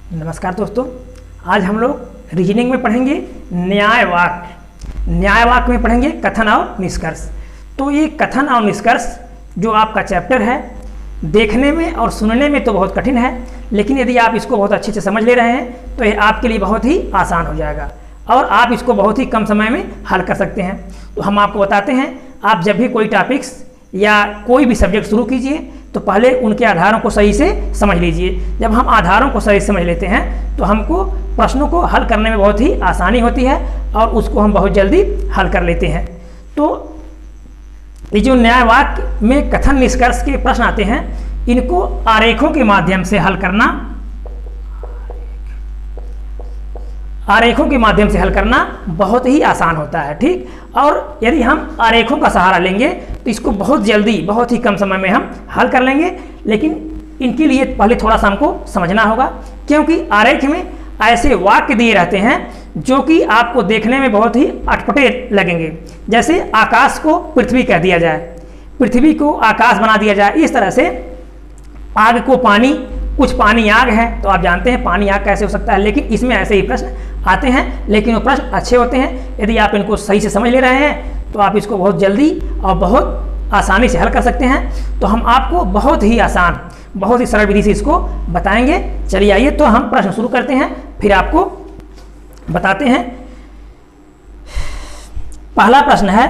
नमस्कार दोस्तों, आज हम लोग रीजनिंग में पढ़ेंगे न्याय वाक्य। न्याय वाक्य में पढ़ेंगे कथन और निष्कर्ष। तो ये कथन और निष्कर्ष जो आपका चैप्टर है, देखने में और सुनने में तो बहुत कठिन है, लेकिन यदि आप इसको बहुत अच्छे से समझ ले रहे हैं तो ये आपके लिए बहुत ही आसान हो जाएगा और आप इसको बहुत ही कम समय में हल कर सकते हैं। तो हम आपको बताते हैं, आप जब भी कोई टॉपिक्स या कोई भी सब्जेक्ट शुरू कीजिए तो पहले उनके आधारों को सही से समझ लीजिए। जब हम आधारों को सही से समझ लेते हैं तो हमको प्रश्नों को हल करने में बहुत ही आसानी होती है और उसको हम बहुत जल्दी हल कर लेते हैं। तो ये जो न्याय वाक्य में कथन निष्कर्ष के प्रश्न आते हैं, इनको आरेखों के माध्यम से हल करना, आरेखों के माध्यम से हल करना बहुत ही आसान होता है। ठीक, और यदि हम आरेखों का सहारा लेंगे तो इसको बहुत जल्दी, बहुत ही कम समय में हम हल कर लेंगे। लेकिन इनके लिए पहले थोड़ा सा हमको समझना होगा, क्योंकि आरेख में ऐसे वाक्य दिए रहते हैं जो कि आपको देखने में बहुत ही अटपटे लगेंगे। जैसे आकाश को पृथ्वी कह दिया जाए, पृथ्वी को आकाश बना दिया जाए। इस तरह से आग को पानी, कुछ पानी आग है, तो आप जानते हैं पानी आग कैसे हो सकता है। लेकिन इसमें ऐसे ही प्रश्न आते हैं, लेकिन वो प्रश्न अच्छे होते हैं। यदि आप इनको सही से समझ ले रहे हैं तो आप इसको बहुत जल्दी और बहुत आसानी से हल कर सकते हैं। तो हम आपको बहुत ही आसान, बहुत ही सरल विधि से इसको बताएंगे। चलिए आइए तो हम प्रश्न शुरू करते हैं, फिर आपको बताते हैं। पहला प्रश्न है,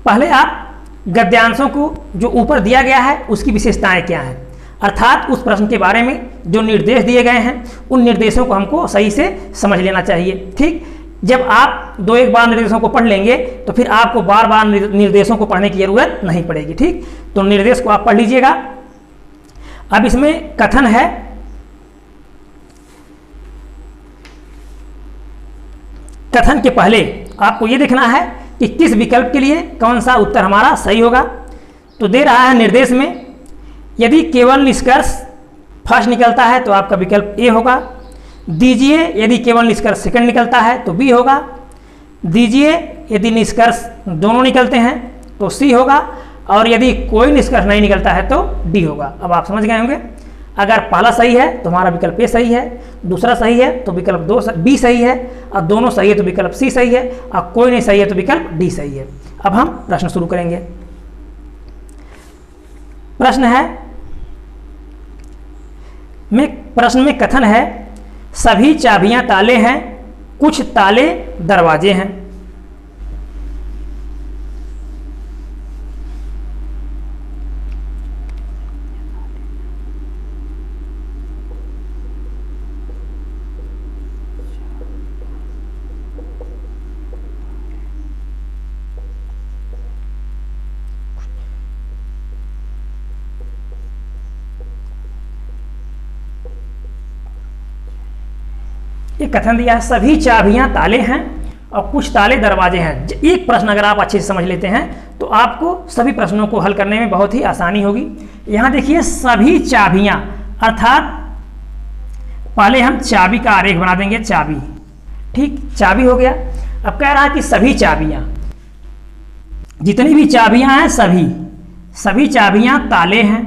पहले आप गद्यांशों को जो ऊपर दिया गया है उसकी विशेषताएं क्या हैं, अर्थात उस प्रश्न के बारे में जो निर्देश दिए गए हैं उन निर्देशों को हमको सही से समझ लेना चाहिए। ठीक, जब आप दो एक बार निर्देशों को पढ़ लेंगे तो फिर आपको बार बार निर्देशों को पढ़ने की जरूरत नहीं पड़ेगी। ठीक, तो निर्देश को आप पढ़ लीजिएगा। अब इसमें कथन है, कथन के पहले आपको ये देखना है कि किस विकल्प के लिए कौन सा उत्तर हमारा सही होगा। तो दे रहा है निर्देश में, यदि केवल निष्कर्ष फर्स्ट निकलता है तो आपका विकल्प ए होगा। दीजिए यदि केवल निष्कर्ष सेकंड निकलता है तो बी होगा। दीजिए यदि निष्कर्ष दोनों निकलते हैं तो सी होगा, और यदि कोई निष्कर्ष नहीं निकलता है तो डी होगा। अब आप समझ गए होंगे, अगर पहला सही है तो हमारा विकल्प ए सही है, दूसरा सही है तो विकल्प बी सही है, और दोनों सही है तो विकल्प सी सही है, और कोई नहीं सही है तो विकल्प डी सही है। अब हम प्रश्न शुरू करेंगे। प्रश्न में कथन है, सभी चाबियां ताले हैं, कुछ ताले दरवाजे हैं। ये कथन दिया है, सभी चाबियां ताले हैं और कुछ ताले दरवाजे हैं। एक प्रश्न अगर आप अच्छे से समझ लेते हैं तो आपको सभी प्रश्नों को हल करने में बहुत ही आसानी होगी। यहाँ देखिए, सभी चाबियां, अर्थात पहले हम चाबी का आरेख बना देंगे। चाबी, ठीक, चाबी हो गया। अब कह रहा है कि सभी चाबियां, जितनी भी चाबियां हैं सभी चाबियां ताले हैं,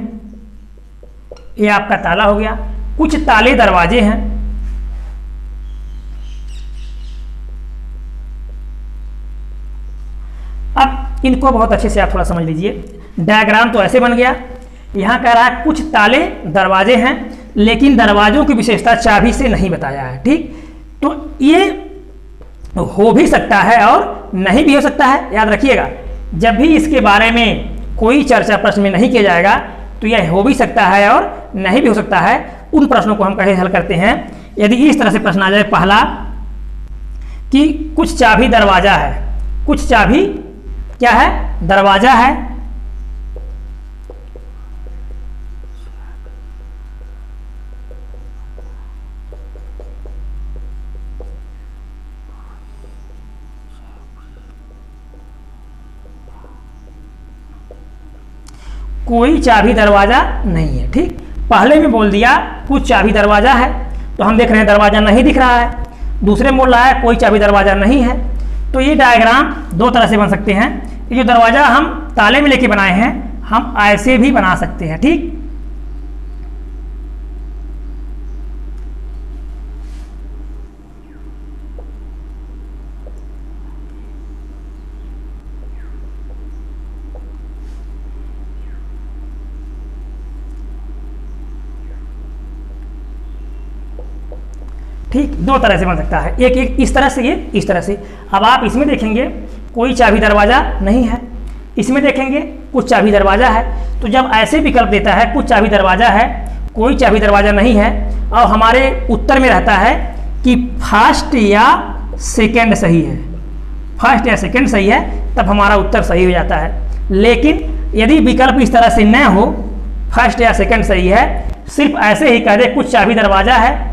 ये आपका ताला हो गया। कुछ ताले दरवाजे हैं, अब इनको बहुत अच्छे से आप थोड़ा समझ लीजिए। डायग्राम तो ऐसे बन गया, यहाँ कह रहा है कुछ ताले दरवाजे हैं, लेकिन दरवाजों की विशेषता चाबी से नहीं बताया है। ठीक, तो ये हो भी सकता है और नहीं भी हो सकता है। याद रखिएगा, जब भी इसके बारे में कोई चर्चा प्रश्न में नहीं किया जाएगा तो यह हो भी सकता है और नहीं भी हो सकता है। उन प्रश्नों को हम कैसे हल करते हैं, यदि इस तरह से प्रश्न आ जाए, पहला कि कुछ चाबी दरवाजा है, कुछ चाबी क्या है, दरवाजा है। कोई चाबी दरवाजा नहीं है। ठीक, पहले में बोल दिया कुछ चाबी दरवाजा है, तो हम देख रहे हैं दरवाजा नहीं दिख रहा है। दूसरे में बोल रहा है कोई चाबी दरवाजा नहीं है। तो ये डायग्राम दो तरह से बन सकते हैं। ये जो दरवाजा हम ताले में लेके बनाए हैं, हम ऐसे भी बना सकते हैं। ठीक, ठीक, दो तरह से बन सकता है, एक इस तरह से, ये इस तरह से। अब आप इसमें देखेंगे कोई चाबी दरवाज़ा नहीं है, इसमें देखेंगे कुछ चाबी दरवाज़ा है। तो जब ऐसे विकल्प देता है कुछ चाबी दरवाज़ा है, कोई चाबी दरवाज़ा नहीं है, और हमारे उत्तर में रहता है कि फर्स्ट या सेकंड सही है, फर्स्ट या सेकंड सही है, तब हमारा उत्तर सही हो जाता है। लेकिन यदि विकल्प इस तरह से न हो, फर्स्ट या सेकंड सही है, सिर्फ ऐसे ही कह दे कुछ चाबी दरवाज़ा है,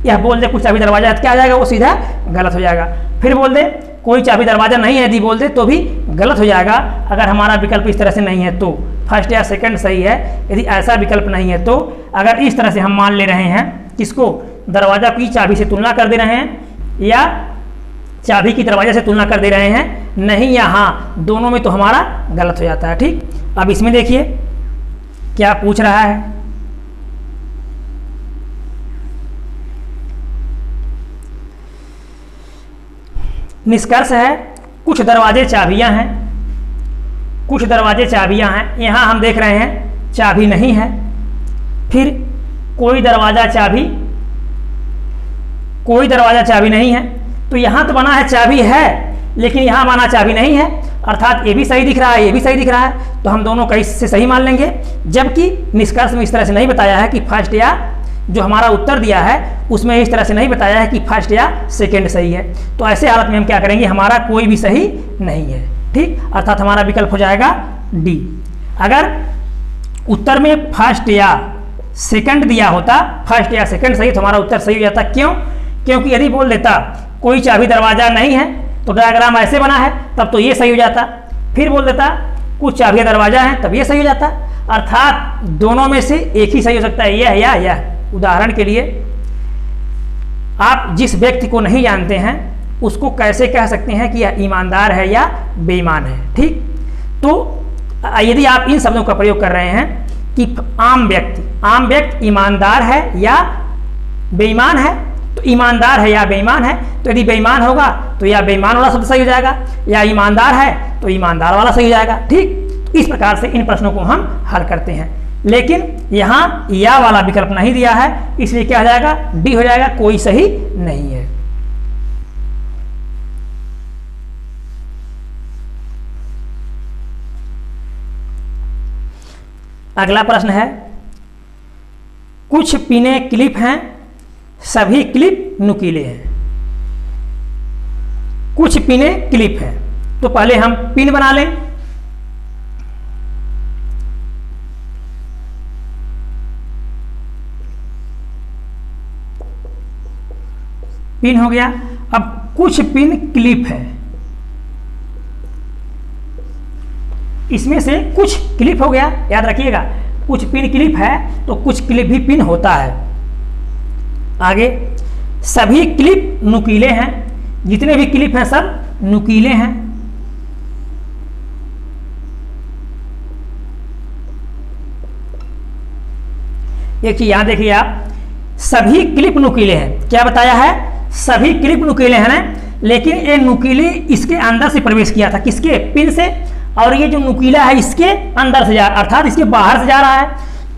यह बोल दे कुछ चाबी दरवाज़ा है, तो क्या आ जाएगा, वो सीधा गलत हो जाएगा। फिर बोल दे कोई चाबी दरवाज़ा नहीं है, यदि बोल दे तो भी गलत हो जाएगा। अगर हमारा विकल्प इस तरह से नहीं है तो फर्स्ट या सेकंड सही है, यदि ऐसा विकल्प नहीं है तो, अगर इस तरह से हम मान ले रहे हैं किसको, दरवाज़ा की चाबी से तुलना कर दे रहे हैं, या चाबी की दरवाजे से तुलना कर दे रहे हैं, नहीं या हाँ, दोनों में तो हमारा गलत हो जाता है। ठीक, अब इसमें देखिए क्या पूछ रहा है। निष्कर्ष है कुछ दरवाजे चाबियां हैं, कुछ दरवाजे चाबियां हैं। यहां हम देख रहे हैं चाबी नहीं है। फिर कोई दरवाजा चाबी नहीं है। तो यहां तो बना है चाबी है, लेकिन यहां माना चाबी नहीं है, अर्थात ये भी सही दिख रहा है, ये भी सही दिख रहा है, तो हम दोनों कहीं से सही मान लेंगे। जबकि निष्कर्ष में इस तरह से नहीं बताया है कि फर्स्ट या, जो हमारा उत्तर दिया है उसमें इस तरह से नहीं बताया है कि फर्स्ट या सेकंड सही है। तो ऐसे हालत में हम क्या करेंगे, हमारा कोई भी सही नहीं है। ठीक, अर्थात हमारा विकल्प हो जाएगा डी। अगर उत्तर में फर्स्ट या सेकंड दिया होता, फर्स्ट या सेकंड सही, तो हमारा उत्तर सही हो जाता। क्यों? क्योंकि यदि बोल देता कोई चाबी दरवाजा नहीं है, तो डायग्राम ऐसे बना है, तब तो ये सही हो जाता। फिर बोल देता कुछ चाबी दरवाजा है, तब ये सही हो जाता। अर्थात दोनों में से एक ही सही हो सकता है, यह या यह। उदाहरण के लिए, आप जिस व्यक्ति को नहीं जानते हैं उसको कैसे कह सकते हैं कि यह ईमानदार है या बेईमान है। ठीक, तो यदि आप इन शब्दों का प्रयोग कर रहे हैं कि आम व्यक्ति ईमानदार है या बेईमान है, तो ईमानदार है या बेईमान है, तो यदि बेईमान होगा तो या बेईमान वाला शब्द सही हो जाएगा, या ईमानदार है तो ईमानदार वाला सही हो जाएगा। ठीक, तो इस प्रकार से इन प्रश्नों को हम हल करते हैं। लेकिन यहाँ या वाला विकल्प नहीं दिया है, इसलिए क्या हो जाएगा, डी हो जाएगा, कोई सही नहीं है। अगला प्रश्न है, कुछ पिने क्लिप हैं, सभी क्लिप नुकीले हैं। कुछ पिने क्लिप हैं, तो पहले हम पिन बना लें। पिन हो गया। अब कुछ पिन क्लिप है, इसमें से कुछ क्लिप हो गया, याद रखिएगा, कुछ पिन क्लिप है तो कुछ क्लिप भी पिन होता है। आगे, सभी क्लिप नुकीले हैं, जितने भी क्लिप हैं सब नुकीले हैं। एक चीज यहां देखिए आप, सभी क्लिप नुकीले हैं, क्या बताया है, सभी क्लिप नुकीले हैं ना, लेकिन ये नुकीले इसके अंदर से प्रवेश किया था, किसके, पिन से, और ये जो नुकीला है इसके अंदर से जा, अर्थात इसके बाहर से जा रहा है,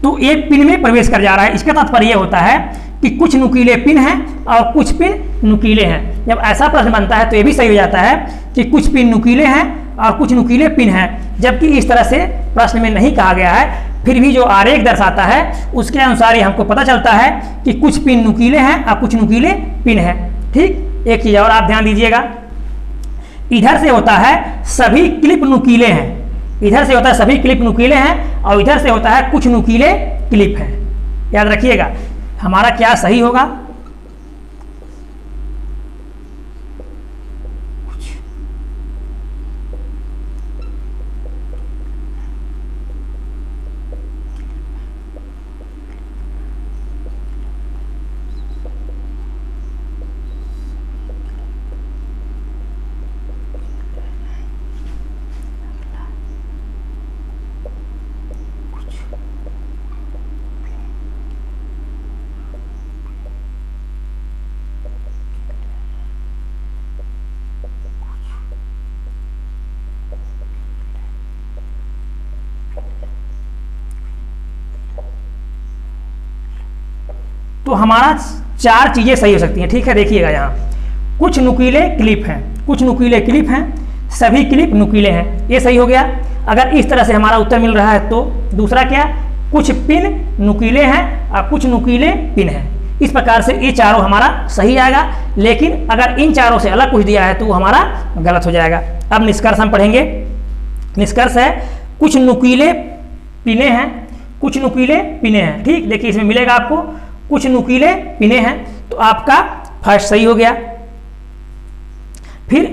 तो एक पिन में प्रवेश कर जा रहा है। इसका तात्पर्य यह होता है कि कुछ नुकीले पिन हैं और कुछ पिन नुकीले हैं। जब ऐसा प्रश्न बनता है तो ये भी सही हो जाता है कि कुछ पिन नुकीले हैं और कुछ नुकीले पिन हैं। जबकि इस तरह से प्रश्न में नहीं कहा गया है, फिर भी जो आरेख दर्शाता है उसके अनुसार ही हमको पता चलता है कि कुछ पिन नुकीले हैं और कुछ नुकीले पिन हैं। ठीक, एक चीज और आप ध्यान दीजिएगा, इधर से होता है सभी क्लिप नुकीले हैं, इधर से होता है सभी क्लिप नुकीले हैं, और इधर से होता है कुछ नुकीले क्लिप हैं। याद रखिएगा, हमारा क्या सही होगा, तो हमारा 4 चीज़ें सही हो सकती हैं, ठीक है। देखिएगा यहाँ कुछ नुकीले क्लिप हैं, कुछ नुकीले क्लिप हैं, सभी क्लिप नुकीले हैं, ये सही हो गया। अगर इस तरह से हमारा उत्तर मिल रहा है तो दूसरा क्या, कुछ पिन नुकीले हैं और कुछ नुकीले पिन हैं। इस प्रकार से ये चारों हमारा सही आएगा, लेकिन अगर इन चारों से अलग कुछ दिया है तो वो हमारा गलत हो जाएगा। अब निष्कर्ष हम पढ़ेंगे। निष्कर्ष है कुछ नुकीले पिने हैं, कुछ नुकीले पिने हैं, ठीक। देखिए इसमें मिलेगा आपको कुछ नुकीले पिने हैं, तो आपका फर्स्ट सही हो गया। फिर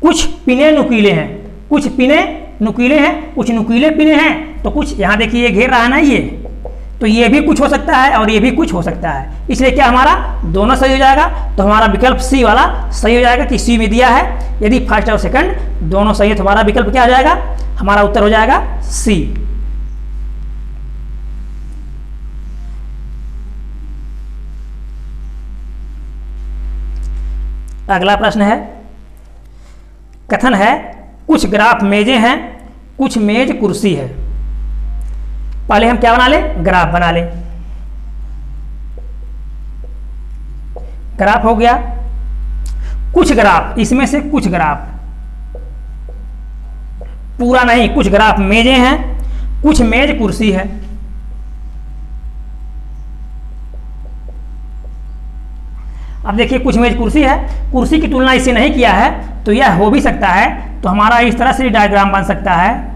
कुछ पिने नुकीले हैं, कुछ पिने नुकीले हैं, कुछ नुकीले पिने हैं, तो कुछ यहाँ देखिए ये घेर रहा है ना ये, तो ये भी कुछ हो सकता है और ये भी कुछ हो सकता है, इसलिए क्या हमारा दोनों सही हो जाएगा। तो हमारा विकल्प सी वाला सही हो जाएगा कि सी में दिया है यदि फर्स्ट और सेकंड दोनों सही है तो हमारा विकल्प क्या हो जाएगा, हमारा उत्तर हो जाएगा सी। अगला प्रश्न है, कथन है कुछ ग्राफ मेजें हैं, कुछ मेज कुर्सी है। पहले हम क्या बना लें, ग्राफ बना लें। ग्राफ हो गया, कुछ ग्राफ, इसमें से कुछ ग्राफ, पूरा नहीं, कुछ ग्राफ मेजें हैं, कुछ मेज कुर्सी है। अब देखिए कुछ मेज कुर्सी है, कुर्सी की तुलना इससे नहीं किया है तो यह हो भी सकता है, तो हमारा इस तरह से डायग्राम बन सकता है।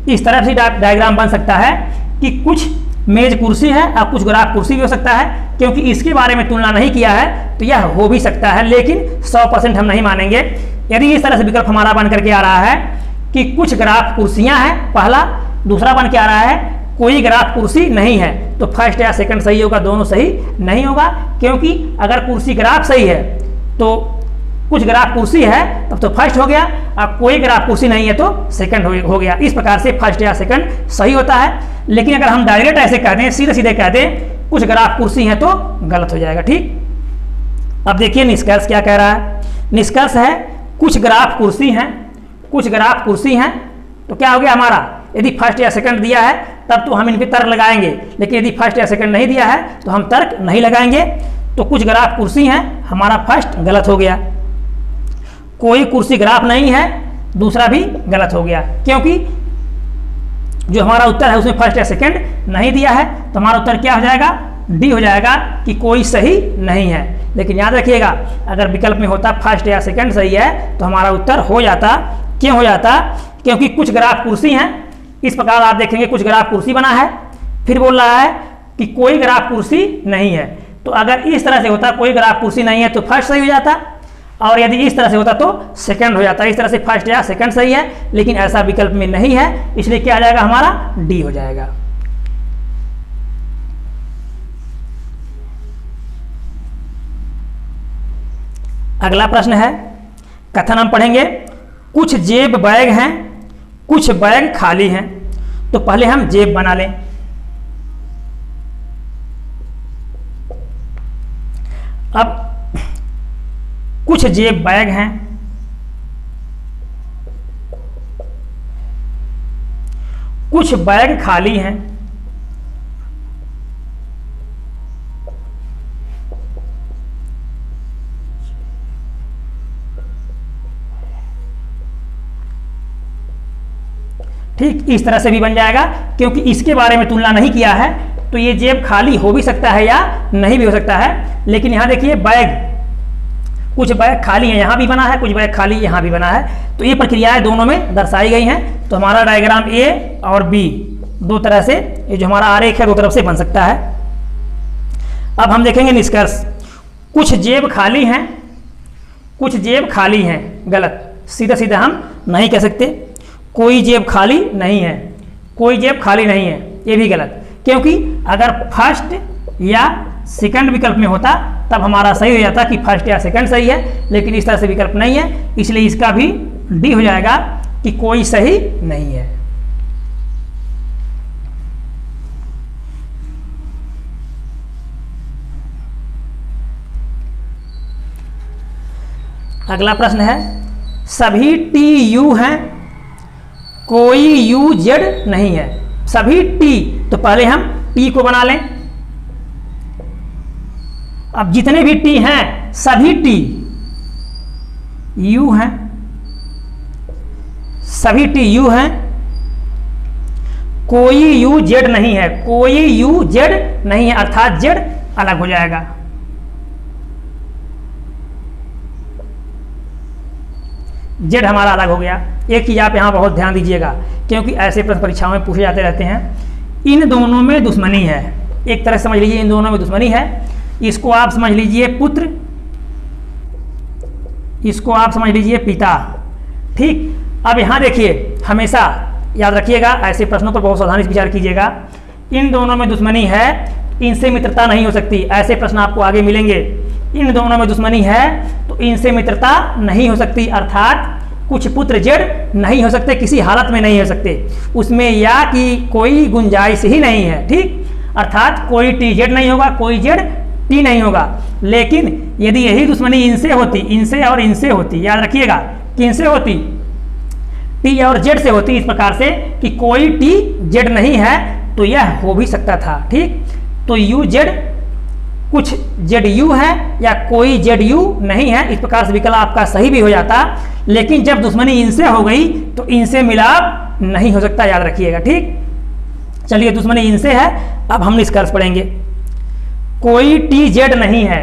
इस तरह से डायग्राम बन सकता है कि कुछ मेज कुर्सी है और कुछ ग्राफ कुर्सी भी हो सकता है, क्योंकि इसके बारे में तुलना नहीं किया है तो यह हो भी सकता है, लेकिन 100% हम नहीं मानेंगे। यदि इस तरह से विकल्प हमारा बन करके आ रहा है कि कुछ ग्राफ कुर्सियां हैं पहला, दूसरा बन के आ रहा है कोई ग्राफ कुर्सी नहीं है, तो फर्स्ट या सेकंड सही होगा, दोनों सही नहीं होगा। क्योंकि अगर कुर्सी ग्राफ सही है तो कुछ ग्राफ कुर्सी है तब तो फर्स्ट हो गया, और कोई ग्राफ कुर्सी नहीं है तो सेकंड हो गया। इस प्रकार से फर्स्ट या सेकंड सही होता है। लेकिन अगर हम डायरेक्ट ऐसे कहते हैं, सीधे सीधे कहते हैं कुछ ग्राफ कुर्सी है तो गलत हो जाएगा, ठीक। अब देखिए निष्कर्ष क्या कह रहा है। निष्कर्ष है कुछ ग्राफ कुर्सी हैं, कुछ ग्राफ कुर्सी हैं, तो क्या हो गया हमारा, यदि फर्स्ट या सेकंड दिया है तब तो हम इन पे तर्क लगाएंगे, लेकिन यदि फर्स्ट या सेकंड नहीं दिया है तो हम तर्क नहीं लगाएंगे। तो कुछ ग्राफ कुर्सी हैं, हमारा फर्स्ट गलत हो गया। कोई कुर्सी ग्राफ नहीं है, दूसरा भी गलत हो गया, क्योंकि जो हमारा उत्तर है उसमें फर्स्ट या सेकंड नहीं दिया है, तो हमारा उत्तर क्या हो जाएगा, डी हो जाएगा कि कोई सही नहीं है। लेकिन याद रखिएगा अगर विकल्प में होता फर्स्ट या सेकंड सही है तो हमारा उत्तर हो जाता। क्यों हो जाता, क्योंकि कुछ ग्राफ कुर्सी हैं। इस प्रकार आप देखेंगे कुछ ग्राफ कुर्सी बना है, फिर बोल रहा है कि कोई ग्राफ कुर्सी नहीं है, तो अगर इस तरह से होता कोई ग्राफ कुर्सी नहीं है तो फर्स्ट सही हो जाता, और यदि इस तरह से होता तो सेकंड हो जाता। इस तरह से फर्स्ट या सेकंड सही है, लेकिन ऐसा विकल्प में नहीं है, इसलिए क्या आ जाएगा हमारा, डी हो जाएगा। अगला प्रश्न है, कथन हम पढ़ेंगे कुछ जेब बैग हैं, कुछ बैग खाली हैं। तो पहले हम जेब बना लें। अब कुछ जेब बैग हैं, कुछ बैग खाली हैं, ठीक। इस तरह से भी बन जाएगा, क्योंकि इसके बारे में तुलना नहीं किया है, तो ये जेब खाली हो भी सकता है या नहीं भी हो सकता है। लेकिन यहां देखिए बैग, कुछ बैग खाली हैं, यहाँ भी बना है, कुछ बैग खाली यहाँ भी बना है, तो ये प्रक्रियाएं दोनों में दर्शाई गई हैं। तो हमारा डायग्राम ए और बी दो तरह से, ये जो हमारा आरेख है दो तरफ से बन सकता है। अब हम देखेंगे निष्कर्ष। कुछ जेब खाली हैं, कुछ जेब खाली हैं, गलत, सीधा सीधा हम नहीं कह सकते। कोई जेब खाली नहीं है, कोई जेब खाली नहीं है, ये भी गलत, क्योंकि अगर फर्स्ट या सेकंड विकल्प में होता तब हमारा सही हो जाता कि फर्स्ट या सेकंड सही है, लेकिन इस तरह से विकल्प नहीं है, इसलिए इसका भी डी हो जाएगा कि कोई सही नहीं है। अगला प्रश्न है, सभी टी यू हैं, कोई यू जेड नहीं है, सभी टी। तो पहले हम टी को बना लें। अब जितने भी टी हैं सभी टी यू हैं, सभी टी यू हैं, कोई यू जेड नहीं है, कोई यू जेड नहीं है, अर्थात जेड अलग हो जाएगा। जेड हमारा अलग हो गया। एक चीज आप यहां बहुत ध्यान दीजिएगा, क्योंकि ऐसे प्रश्न परीक्षाओं में पूछे जाते रहते हैं। इन दोनों में दुश्मनी है, एक तरह से समझ लीजिए इन दोनों में दुश्मनी है। इसको आप समझ लीजिए पुत्र, इसको आप समझ लीजिए पिता, ठीक। अब यहां देखिए, हमेशा याद रखिएगा, ऐसे प्रश्नों पर बहुत सावधानी से विचार कीजिएगा। इन दोनों में दुश्मनी है, इनसे मित्रता नहीं हो सकती। ऐसे प्रश्न आपको आगे मिलेंगे। इन दोनों में दुश्मनी है तो इनसे मित्रता नहीं हो सकती, अर्थात कुछ पुत्र जेड नहीं हो सकते, किसी हालत में नहीं हो सकते, उसमें या की कोई गुंजाइश ही नहीं है, ठीक। अर्थात कोई टी जेड नहीं होगा, कोई जेड टी नहीं होगा। लेकिन यदि यही दुश्मनी इनसे होती, इनसे और इनसे होती, याद रखिएगा किनसे होती, टी और जेड से होती, इस प्रकार से कि कोई टी जेड नहीं है, तो यह हो भी सकता था, ठीक। तो यू जेड, कुछ जेड यू है या कोई जेड यू नहीं है, इस प्रकार से विकल्प आपका सही भी हो जाता। लेकिन जब दुश्मनी इनसे हो गई तो इनसे मिलाप नहीं हो सकता, याद रखिएगा, ठीक। चलिए, दुश्मनी इनसे है, अब हम निष्कर्ष पढ़ेंगे। कोई टी जेड नहीं है,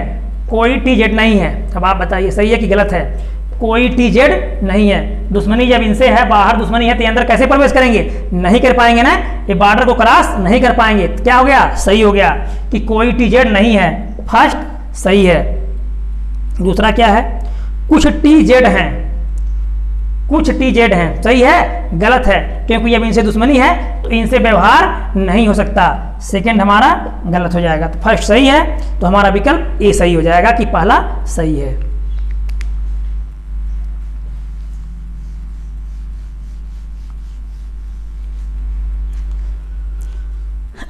कोई टी जेड नहीं है। अब आप बताइए सही है कि गलत है? कोई टी जेड नहीं है। दुश्मनी जब इनसे है, बाहर दुश्मनी है, तो अंदर कैसे प्रवेश करेंगे? नहीं कर पाएंगे ना, ये बॉर्डर को क्रॉस नहीं कर पाएंगे। क्या हो गया? सही हो गया कि कोई टी जेड नहीं है, फर्स्ट सही है। दूसरा क्या है? कुछ टी जेड हैं, कुछ टी जेड हैं, सही है? गलत है, क्योंकि जब इनसे दुश्मनी है तो इनसे व्यवहार नहीं हो सकता। सेकंड हमारा गलत हो जाएगा, तो फर्स्ट सही है, तो हमारा विकल्प ए सही हो जाएगा कि पहला सही है।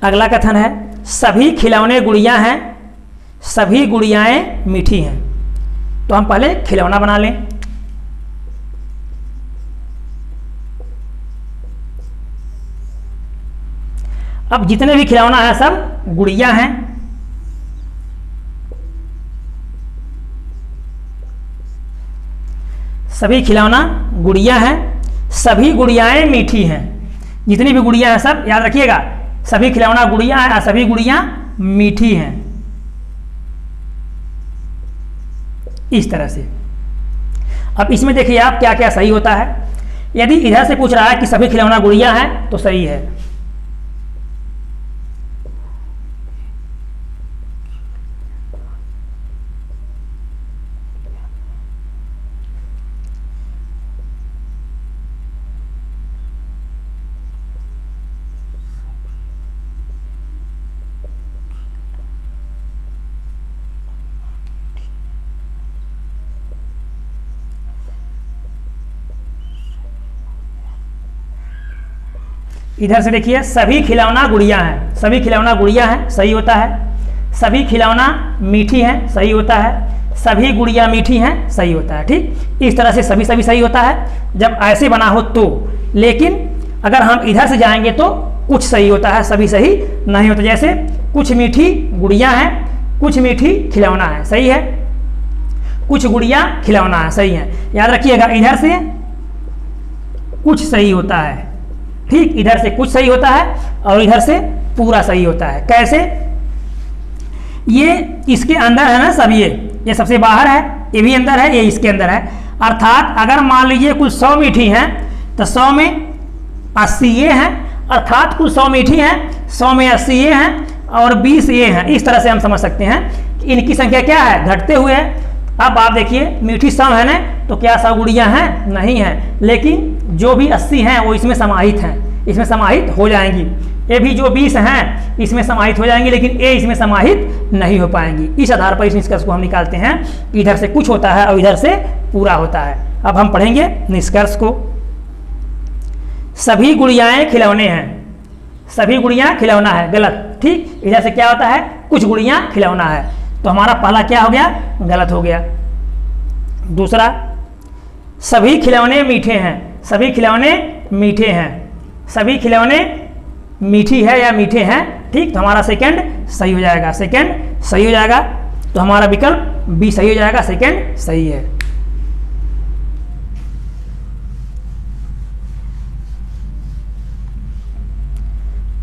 अगला कथन है, सभी खिलौने गुड़ियां हैं, सभी गुड़ियाएं मीठी हैं। तो हम पहले खिलौना बना लें। अब जितने भी खिलौना है सब गुड़ियां हैं। सभी खिलौना गुड़ियां हैं, सभी गुड़ियाएं मीठी हैं। जितनी भी गुड़ियां हैं सब याद रखिएगा, सभी खिलौना गुड़ियां हैं और सभी गुड़ियां मीठी हैं, इस तरह से। अब इसमें देखिए आप क्या क्या सही होता है। यदि इधर से पूछ रहा है कि सभी खिलौना गुड़ियां हैं तो सही है। इधर से देखिए, सभी खिलौना गुड़ियां हैं, सभी खिलौना गुड़ियां हैं, सही होता है। सभी खिलौना मीठी हैं, सही होता है। सभी गुड़ियां मीठी हैं, सही होता है, ठीक। इस तरह से सभी सभी सही होता है जब ऐसे बना हो तो। लेकिन अगर हम इधर से जाएंगे तो कुछ सही होता है, सभी सही नहीं होता। जैसे कुछ मीठी गुड़ियां हैं, कुछ मीठी खिलौना है, सही है। कुछ गुड़ियां खिलौना है, सही है। याद रखिएगा, इधर से कुछ सही होता है, ठीक। इधर से कुछ सही होता है और इधर से पूरा सही होता है। कैसे? ये इसके अंदर है ना सब, ये सबसे बाहर है, ये भी अंदर है, ये इसके अंदर है। अर्थात अगर मान लीजिए कुल 100 मीठी हैं तो 100 में 80 ये हैं, अर्थात कुल 100 मीठी हैं, 100 में 80 ये हैं और 20 ये हैं। इस तरह से हम समझ सकते हैं कि इनकी संख्या क्या है? घटते हुए है। अब आप देखिए, मीठी 100 है ना, तो क्या 100 गुड़ियां हैं? नहीं है। लेकिन जो भी 80 हैं वो इसमें समाहित हैं, इसमें समाहित हो जाएंगी। ये भी जो 20 हैं इसमें समाहित हो जाएंगी, लेकिन ये इसमें समाहित नहीं हो पाएंगी। इस आधार पर इस निष्कर्ष को हम निकालते हैं, इधर से कुछ होता है और इधर से पूरा होता है। अब हम पढ़ेंगे निष्कर्ष को। सभी गुड़ियाएं खिलौने हैं, सभी गुड़ियां खिलौना है, गलत, ठीक। इधर से क्या होता है? कुछ गुड़ियां खिलौना है, तो हमारा पहला क्या हो गया? गलत हो गया। दूसरा, सभी खिलौने मीठे हैं, सभी खिलौने मीठे हैं, सभी खिलौने मीठी है या मीठे हैं, ठीक। तो हमारा सेकंड सही हो जाएगा, सेकंड सही हो जाएगा। तो हमारा विकल्प बी सही हो जाएगा, सेकंड सही है।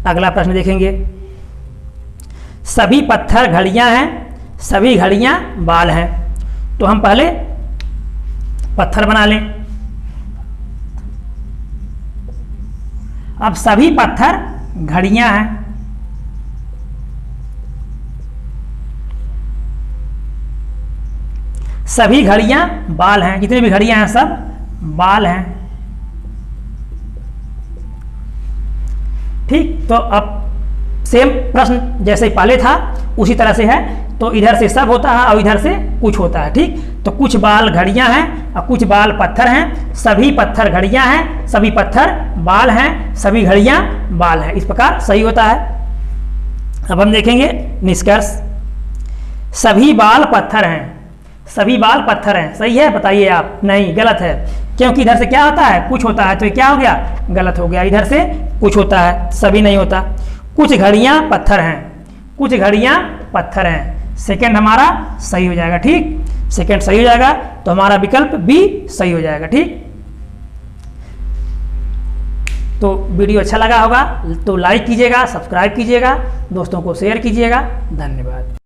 अगला प्रश्न देखेंगे, सभी पत्थर घड़ियां हैं, सभी घड़ियां बाल हैं। तो हम पहले पत्थर बना लें। अब सभी पत्थर घड़ियां हैं, सभी घड़ियां बाल हैं, जितनी भी घड़ियां हैं सब बाल हैं, ठीक। तो अब सेम प्रश्न जैसे पहले था उसी तरह से है। तो इधर से सब होता है और इधर से कुछ होता है, ठीक। तो कुछ बाल घड़ियां हैं और कुछ बाल पत्थर हैं, सभी पत्थर घड़ियां हैं, सभी पत्थर बाल हैं, सभी घड़ियां बाल हैं, इस प्रकार सही होता है। अब हम देखेंगे निष्कर्ष, सभी बाल पत्थर हैं, सभी बाल पत्थर हैं, सही है बताइए आप। नहीं, गलत है, क्योंकि इधर से क्या होता है, कुछ होता है, तो ये क्या हो गया, गलत हो गया। इधर से कुछ होता है, सभी नहीं होता। कुछ घड़ियां पत्थर हैं, कुछ घड़ियां पत्थर हैं, सेकंड हमारा सही हो जाएगा, ठीक। सेकंड सही हो जाएगा, तो हमारा विकल्प बी सही हो जाएगा, ठीक। तो वीडियो अच्छा लगा होगा तो लाइक कीजिएगा, सब्सक्राइब कीजिएगा, दोस्तों को शेयर कीजिएगा। धन्यवाद।